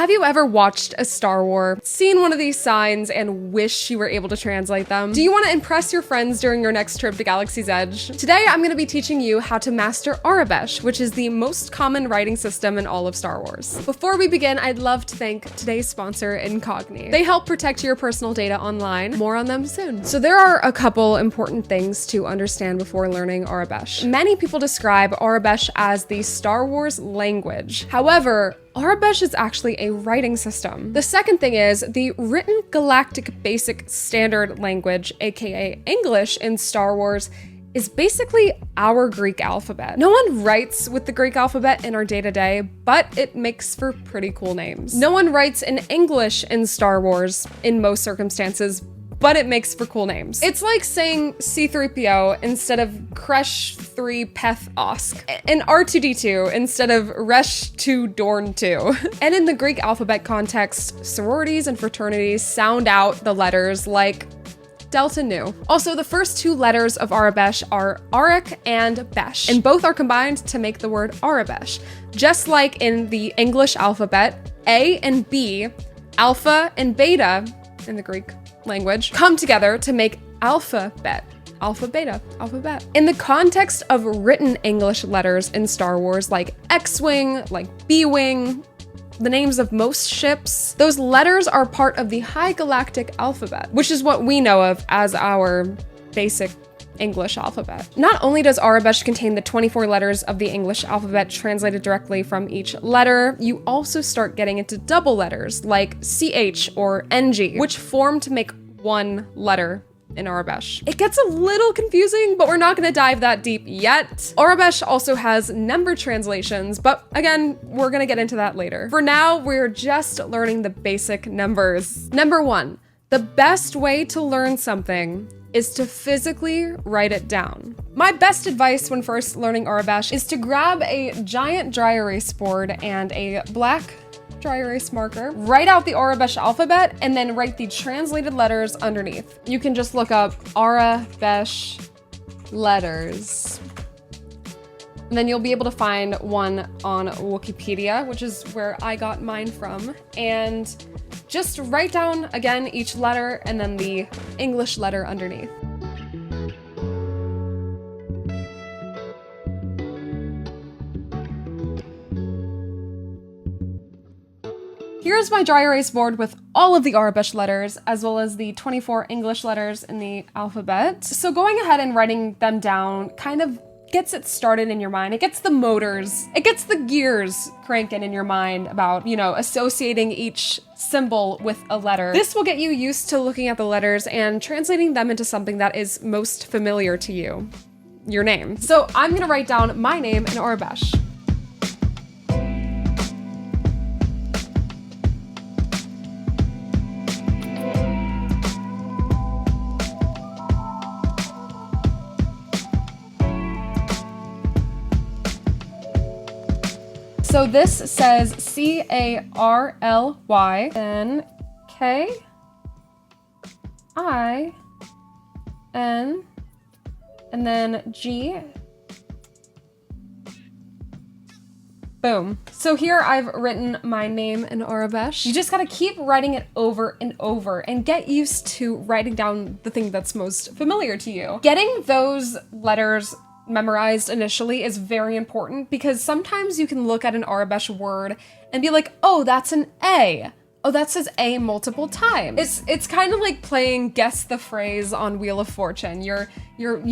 Have you ever watched a Star Wars, seen one of these signs, and wish you were able to translate them? Do you want to impress your friends during your next trip to Galaxy's Edge? Today, I'm going to be teaching you how to master Aurebesh, which is the most common writing system in all of Star Wars. Before we begin, I'd love to thank today's sponsor, Incogni. They help protect your personal data online. More on them soon. So there are a couple important things to understand before learning Aurebesh. Many people describe Aurebesh as the Star Wars language. However, Aurebesh is actually a writing system. The second thing is the written galactic basic standard language, aka English in Star Wars, is basically our Greek alphabet. No one writes with the Greek alphabet in our day-to-day, but it makes for pretty cool names. No one writes in English in Star Wars in most circumstances, but it makes for cool names. It's like saying C-3PO instead of Kresh 3 Peth Osk, and R2-D2 instead of Resh 2 Dorn 2. And in the Greek alphabet context, sororities and fraternities sound out the letters like Delta Nu. Also, the first two letters of Aurebesh are Auric and Besh, and both are combined to make the word Aurebesh. Just like in the English alphabet, A and B, alpha and beta in the Greek language, come together to make alphabet. Alpha, beta, alphabet. In the context of written English letters in Star Wars, like X-Wing, like B-Wing, the names of most ships, those letters are part of the High Galactic Alphabet, which is what we know of as our basic English alphabet. Not only does Aurebesh contain the 24 letters of the English alphabet translated directly from each letter, you also start getting into double letters like CH or NG, which form to make one letter in Aurebesh. It gets a little confusing, but we're not going to dive that deep yet. Aurebesh also has number translations, but again, we're going to get into that later. For now, we're just learning the basic numbers. Number 1, the best way to learn something is to physically write it down. My best advice when first learning Aurebesh is to grab a giant dry erase board and a black dry erase marker, write out the Aurebesh alphabet, and then write the translated letters underneath. You can just look up Aurebesh letters, and then you'll be able to find one on Wikipedia, which is where I got mine from, and just write down, again, each letter and then the English letter underneath. Here's my dry erase board with all of the Aurebesh letters, as well as the 24 English letters in the alphabet. So going ahead and writing them down kind of gets it started in your mind. It gets the motors, it gets the gears cranking in your mind about, associating each symbol with a letter. This will get you used to looking at the letters and translating them into something that is most familiar to you, your name. So I'm gonna write down my name in Aurebesh. So this says C-A-R-L-Y, then K-I-N, and then G. Boom. So here I've written my name in Aurebesh. You just gotta keep writing it over and over and get used to writing down the thing that's most familiar to you. Getting those letters memorized initially is very important because sometimes you can look at an Aurebesh word and be like, oh, that's an A. Oh, that says A multiple times. It's kind of like playing guess the phrase on Wheel of Fortune. You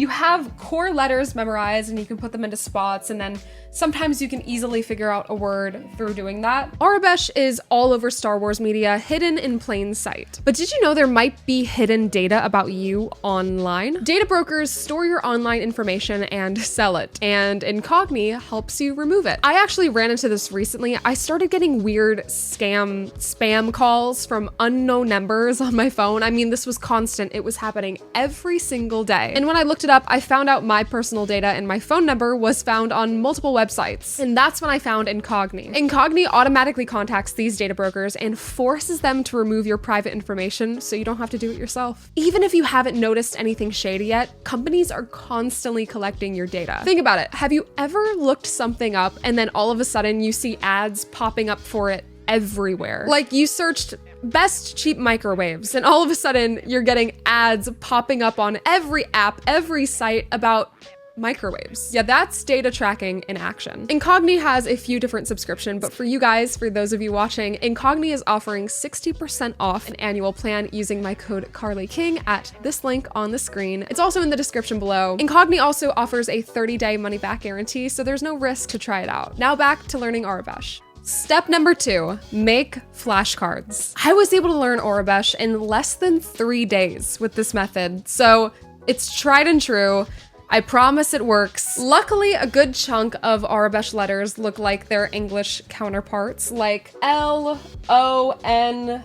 have core letters memorized and you can put them into spots, and then sometimes you can easily figure out a word through doing that. Aurebesh is all over Star Wars media, hidden in plain sight. But did you know there might be hidden data about you online? Data brokers store your online information and sell it, and Incogni helps you remove it. I actually ran into this recently. I started getting weird spam calls from unknown numbers on my phone. I mean, this was constant. It was happening every single day. And when I looked it up, I found out my personal data and my phone number was found on multiple websites. And that's when I found Incogni. Incogni automatically contacts these data brokers and forces them to remove your private information so you don't have to do it yourself. Even if you haven't noticed anything shady yet, companies are constantly collecting your data. Think about it. Have you ever looked something up and then all of a sudden you see ads popping up for it everywhere. Like you searched best cheap microwaves and all of a sudden you're getting ads popping up on every app, every site about microwaves. Yeah, that's data tracking in action. Incogni has a few different subscriptions, but for you guys, for those of you watching, Incogni is offering 60% off an annual plan using my code CarlyKing at this link on the screen. It's also in the description below. Incogni also offers a 30-day money-back guarantee, so there's no risk to try it out. Now back to learning Aurebesh. Step number 2, make flashcards. I was able to learn Aurebesh in less than 3 days with this method, so it's tried and true. I promise it works. Luckily, a good chunk of Aurebesh letters look like their English counterparts, like L, O, N,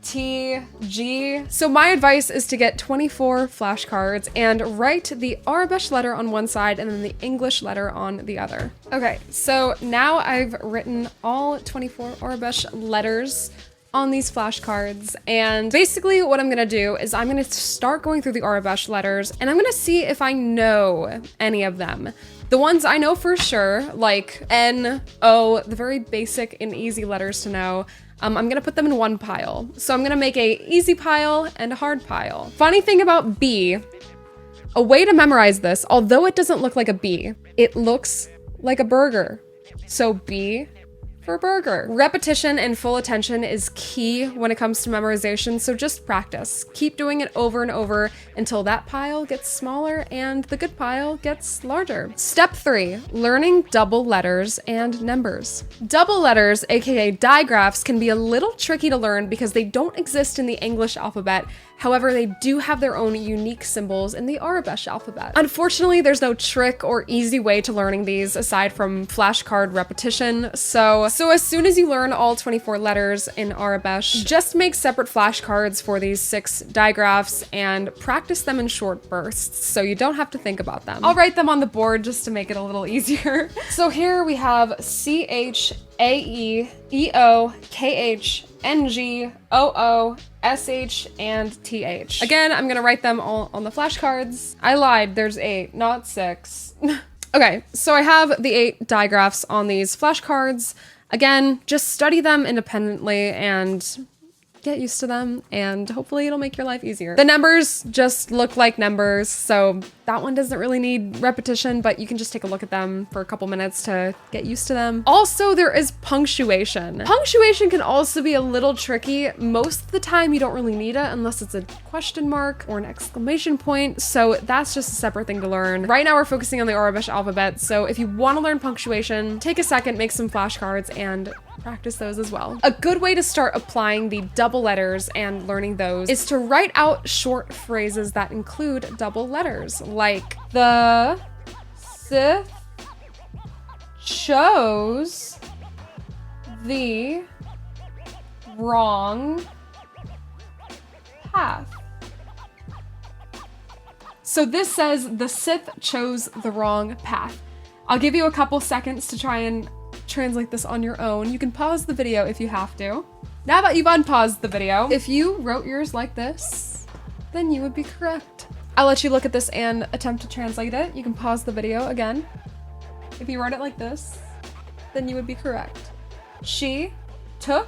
T, G. So my advice is to get 24 flashcards and write the Aurebesh letter on one side and then the English letter on the other. Okay, so now I've written all 24 Aurebesh letters on these flashcards, and basically what I'm gonna do is I'm gonna start going through the Aurebesh letters and I'm gonna see if I know any of them. The ones I know for sure, like N, O, the very basic and easy letters to know, I'm gonna put them in one pile. So I'm gonna make a easy pile and a hard pile. Funny thing about B, a way to memorize this, although it doesn't look like a B, it looks like a burger. So B for burger. Repetition and full attention is key when it comes to memorization, so just practice. Keep doing it over and over until that pile gets smaller and the good pile gets larger. Step 3, learning double letters and numbers. Double letters, aka digraphs, can be a little tricky to learn because they don't exist in the English alphabet. However, they do have their own unique symbols in the Aurebesh alphabet. Unfortunately, there's no trick or easy way to learning these aside from flashcard repetition. So as soon as you learn all 24 letters in Aurebesh, just make separate flashcards for these 6 digraphs and practice them in short bursts so you don't have to think about them. I'll write them on the board just to make it a little easier. So here we have CH, AE, EO, KH, NG, OO, SH, and TH. Again, I'm gonna write them all on the flashcards. I lied, there's 8, not 6. Okay, so I have the 8 digraphs on these flashcards. Again, just study them independently and get used to them, and hopefully it'll make your life easier. The numbers just look like numbers, so that one doesn't really need repetition, but you can just take a look at them for a couple minutes to get used to them. Also, there is punctuation. Punctuation can also be a little tricky. Most of the time, you don't really need it unless it's a question mark or an exclamation point, so that's just a separate thing to learn. Right now, we're focusing on the Aurebesh alphabet, so if you want to learn punctuation, take a second, make some flashcards, and practice those as well. A good way to start applying the double letters and learning those is to write out short phrases that include double letters, like the Sith chose the wrong path. So this says the Sith chose the wrong path. I'll give you a couple seconds to try and translate this on your own. You can pause the video if you have to. Now that you've unpaused the video, if you wrote yours like this, then you would be correct. I'll let you look at this and attempt to translate it. You can pause the video again. If you wrote it like this, then you would be correct. She took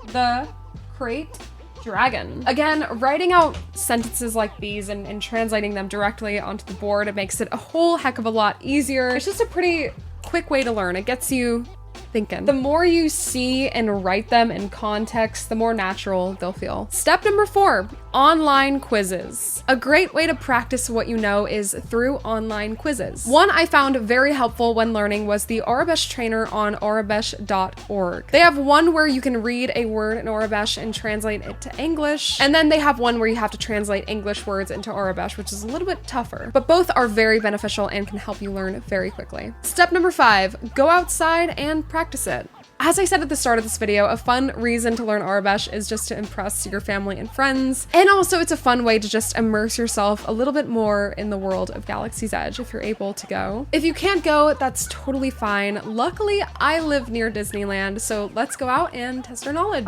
the crate dragon. Again, writing out sentences like these and translating them directly onto the board, it makes it a whole heck of a lot easier. It's just a pretty quick way to learn. It gets you thinking. The more you see and write them in context, the more natural they'll feel. Step number 4, online quizzes. A great way to practice what you know is through online quizzes. One I found very helpful when learning was the Aurebesh trainer on aurebesh.org. They have one where you can read a word in Aurebesh and translate it to English, and then they have one where you have to translate English words into Aurebesh, which is a little bit tougher, but both are very beneficial and can help you learn very quickly. Step number 5, go outside and practice it. As I said at the start of this video, a fun reason to learn Aurebesh is just to impress your family and friends. And also it's a fun way to just immerse yourself a little bit more in the world of Galaxy's Edge if you're able to go. If you can't go, that's totally fine. Luckily, I live near Disneyland, so let's go out and test our knowledge.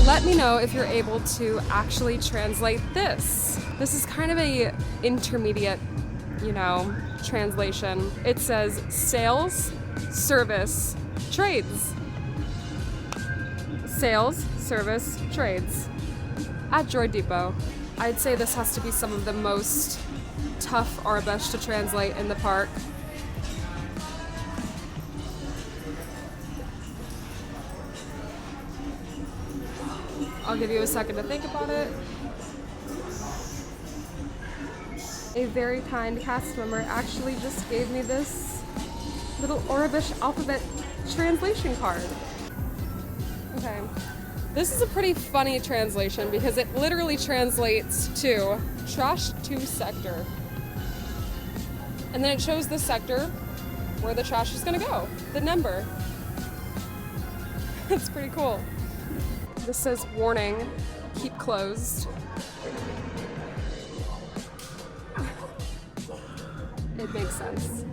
Let me know if you're able to actually translate this. This is kind of a intermediate you know, translation. It says sales, service, trades. Sales, service, trades. At Droid Depot. I'd say this has to be some of the most tough Aurebesh to translate in the park. I'll give you a second to think about it. A very kind cast member actually just gave me this little Aurebesh alphabet translation card. Okay, this is a pretty funny translation because it literally translates to trash to sector. And then it shows the sector where the trash is gonna go, the number. That's pretty cool. This says warning, keep closed. It makes sense.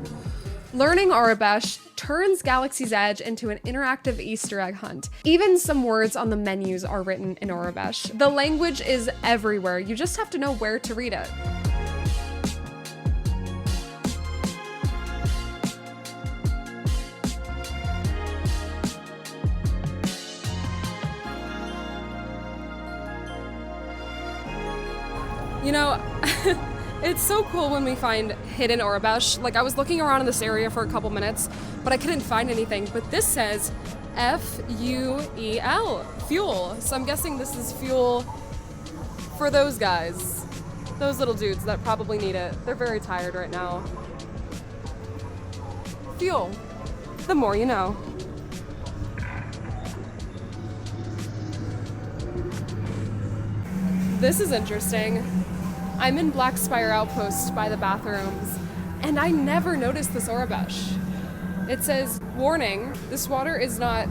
Learning Aurebesh turns Galaxy's Edge into an interactive Easter egg hunt. Even some words on the menus are written in Aurebesh. The language is everywhere, you just have to know where to read it. You know, it's so cool when we find hidden Aurebesh. Like, I was looking around in this area for a couple minutes, but I couldn't find anything. But this says F-U-E-L, fuel. So I'm guessing this is fuel for those guys. Those little dudes that probably need it. They're very tired right now. Fuel. The more you know. This is interesting. I'm in Black Spire Outpost by the bathrooms, and I never noticed this Aurebesh. It says, warning, this water is not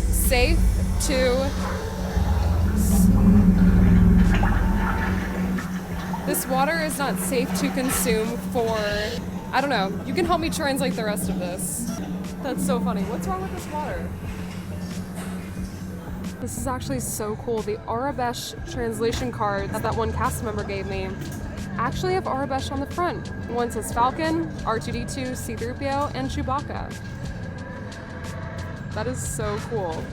safe to... This water is not safe to consume for... I don't know. You can help me translate the rest of this. That's so funny. What's wrong with this water? This is actually so cool. The Aurebesh translation cards that one cast member gave me actually have Aurebesh on the front. One says Falcon, R2-D2, C-3PO, and Chewbacca. That is so cool.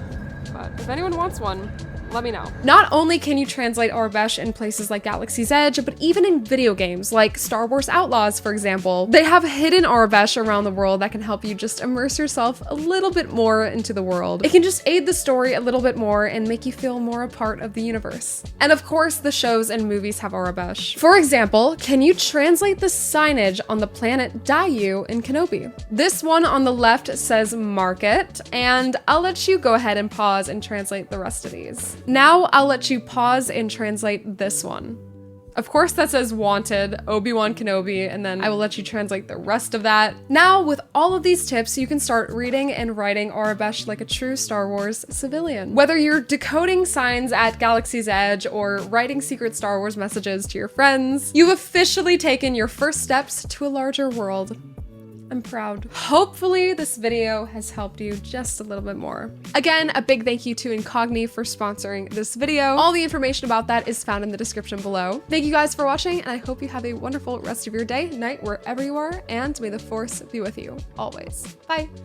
But if anyone wants one, let me know. Not only can you translate Aurebesh in places like Galaxy's Edge, but even in video games like Star Wars Outlaws, for example. They have hidden Aurebesh around the world that can help you just immerse yourself a little bit more into the world. It can just aid the story a little bit more and make you feel more a part of the universe. And of course, the shows and movies have Aurebesh. For example, can you translate the signage on the planet Daiyu in Kenobi? This one on the left says market, and I'll let you go ahead and pause and translate the rest of these. Now I'll let you pause and translate this one. Of course that says wanted, Obi-Wan Kenobi, and then I will let you translate the rest of that. Now, with all of these tips, you can start reading and writing Aurebesh like a true Star Wars civilian. Whether you're decoding signs at Galaxy's Edge or writing secret Star Wars messages to your friends, you've officially taken your first steps to a larger world. I'm proud. Hopefully this video has helped you just a little bit more. Again, a big thank you to Incogni for sponsoring this video. All the information about that is found in the description below. Thank you guys for watching, and I hope you have a wonderful rest of your day, night, wherever you are, and may the Force be with you always. Bye.